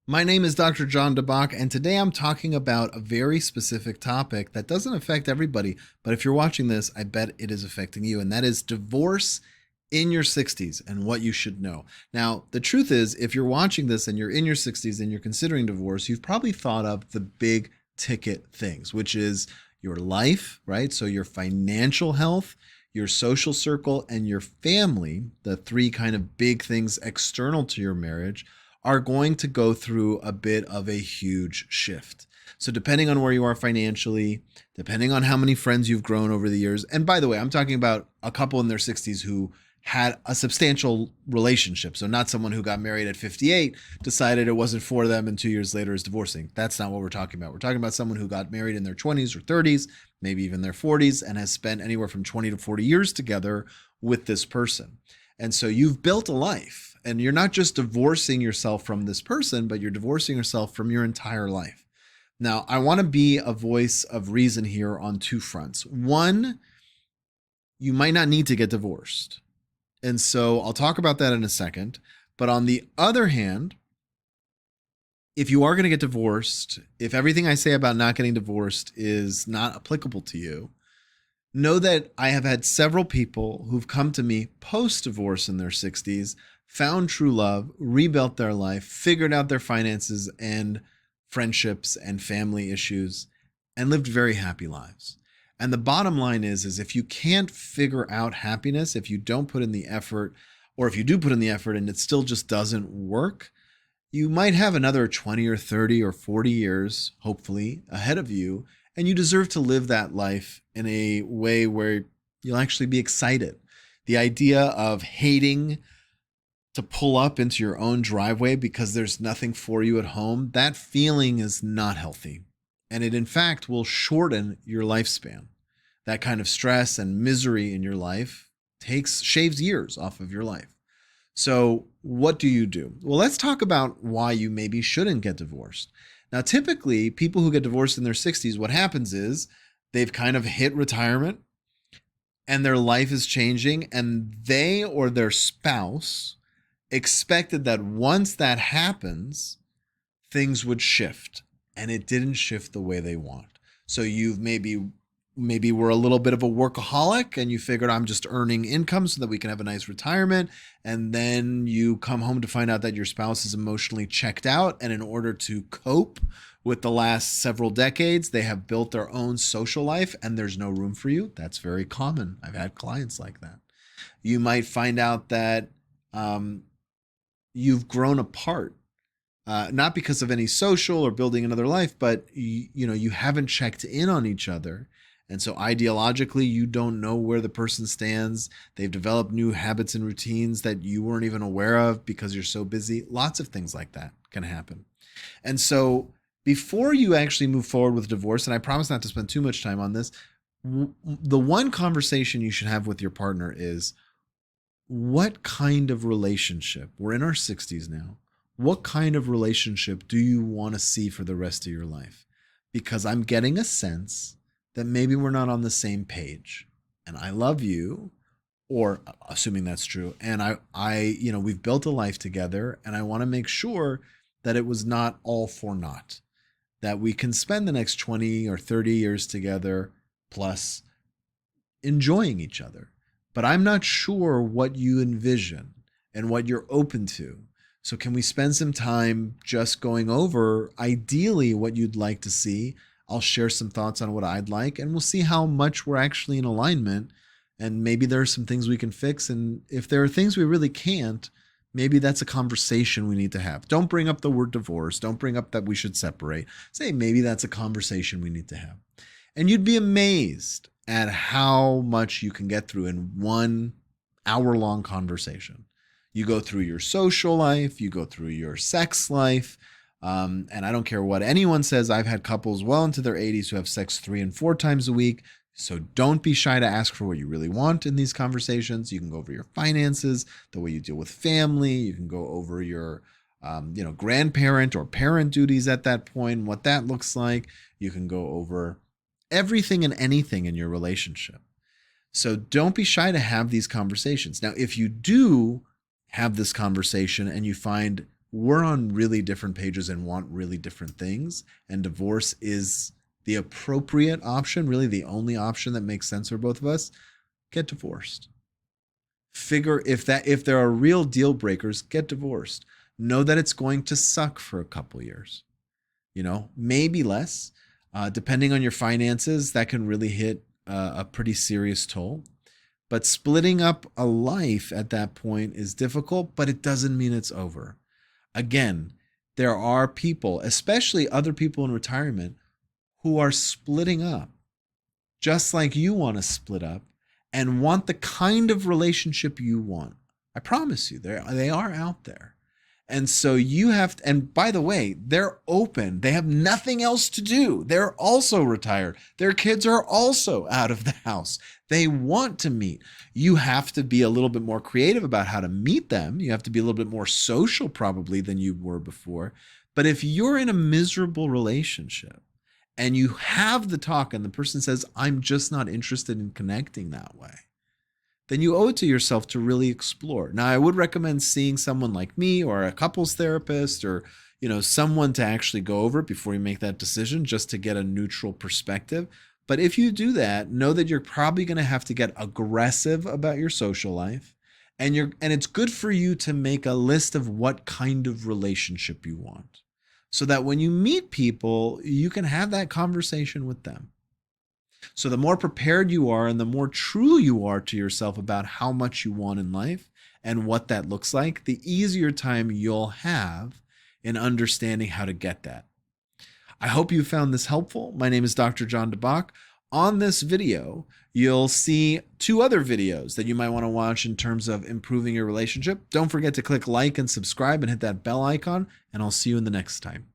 My name is Dr. Jon Dabach, and today I'm talking about a very specific topic that doesn't affect everybody, but if you're watching this, I bet it is affecting you, and that is divorce in your 60s and what you should know. Now, the truth is, if you're watching this and you're in your 60s and you're considering divorce, you've probably thought of the big ticket things, which is your life, right? So your financial health, your social circle, and your family, the three kind of big things external to your marriage, are going to go through a bit of a huge shift. So, depending on where you are financially, depending on how many friends you've grown over the years, and by the way, I'm talking about a couple in their 60s who had a substantial relationship. So, not someone who got married at 58, decided it wasn't for them, and 2 years later is divorcing. That's not what we're talking about. We're talking about someone who got married in their 20s or 30s, maybe even their 40s, and has spent anywhere from 20 to 40 years together with this person. And so you've built a life, and you're not just divorcing yourself from this person, but you're divorcing yourself from your entire life. Now, I want to be a voice of reason here on two fronts. One, you might not need to get divorced. And so I'll talk about that in a second. But on the other hand, if you are going to get divorced, if everything I say about not getting divorced is not applicable to you, know that I have had several people who've come to me post-divorce in their 60s, found true love, rebuilt their life, figured out their finances and friendships and family issues, and lived very happy lives. And the bottom line is if you can't figure out happiness, if you don't put in the effort, or if you do put in the effort and it still just doesn't work, you might have another 20 or 30 or 40 years, hopefully, ahead of you, and you deserve to live that life in a way where you'll actually be excited. The idea of hating to pull up into your own driveway because there's nothing for you at home, that feeling is not healthy. And it, in fact, will shorten your lifespan. That kind of stress and misery in your life shaves years off of your life. So what do you do? Well, let's talk about why you maybe shouldn't get divorced. Now, typically, people who get divorced in their 60s, what happens is they've kind of hit retirement and their life is changing, and they or their spouse expected that once that happens, things would shift, and it didn't shift the way they want. So you've maybe we're a little bit of a workaholic and you figured I'm just earning income so that we can have a nice retirement. And then you come home to find out that your spouse is emotionally checked out. And in order to cope with the last several decades, they have built their own social life and there's no room for you. That's very common. I've had clients like that. You might find out that you've grown apart. Not because of any social or building another life, but you haven't checked in on each other. And so ideologically, you don't know where the person stands. They've developed new habits and routines that you weren't even aware of because you're so busy. Lots of things like that can happen. And so before you actually move forward with divorce, and I promise not to spend too much time on this, the one conversation you should have with your partner is, what kind of relationship? We're in our 60s now. What kind of relationship do you want to see for the rest of your life? Because I'm getting a sense that maybe we're not on the same page, and I love you, or assuming that's true. And we've built a life together, and I want to make sure that it was not all for naught, that we can spend the next 20 or 30 years together plus enjoying each other. But I'm not sure what you envision and what you're open to. So can we spend some time just going over ideally what you'd like to see? I'll share some thoughts on what I'd like, and we'll see how much we're actually in alignment. And maybe there are some things we can fix. And if there are things we really can't, maybe that's a conversation we need to have. Don't bring up the word divorce. Don't bring up that we should separate. Say, maybe that's a conversation we need to have. And you'd be amazed at how much you can get through in 1 hour-long conversation. You go through your social life, you go through your sex life, and I don't care what anyone says. I've had couples well into their 80s who have sex 3 and 4 times a week. So don't be shy to ask for what you really want in these conversations. You can go over your finances, the way you deal with family. You can go over your grandparent or parent duties at that point, what that looks like. You can go over everything and anything in your relationship. So don't be shy to have these conversations. Now, if you do have this conversation and you find we're on really different pages and want really different things. And divorce is the appropriate option, really the only option that makes sense for both of us. Get divorced. Figure if there are real deal breakers, get divorced. Know that it's going to suck for a couple years. Maybe less. Depending on your finances, that can really hit a pretty serious toll. But splitting up a life at that point is difficult, but it doesn't mean it's over. Again, there are people, especially other people in retirement, who are splitting up just like you want to split up and want the kind of relationship you want. I promise you, they are out there. And so you have to, and by the way, they're open. They have nothing else to do. They're also retired. Their kids are also out of the house. They want to meet. You have to be a little bit more creative about how to meet them. You have to be a little bit more social probably than you were before. But if you're in a miserable relationship and you have the talk and the person says, I'm just not interested in connecting that way, then you owe it to yourself to really explore. Now, I would recommend seeing someone like me or a couples therapist or, someone to actually go over it before you make that decision, just to get a neutral perspective. But if you do that, know that you're probably going to have to get aggressive about your social life. And it's good for you to make a list of what kind of relationship you want, so that when you meet people, you can have that conversation with them. So the more prepared you are and the more true you are to yourself about how much you want in life and what that looks like, the easier time you'll have in understanding how to get that. I hope you found this helpful. My name is Dr. Jon Dabach. On this video, you'll see 2 other videos that you might want to watch in terms of improving your relationship. Don't forget to click like and subscribe and hit that bell icon, and I'll see you in the next time.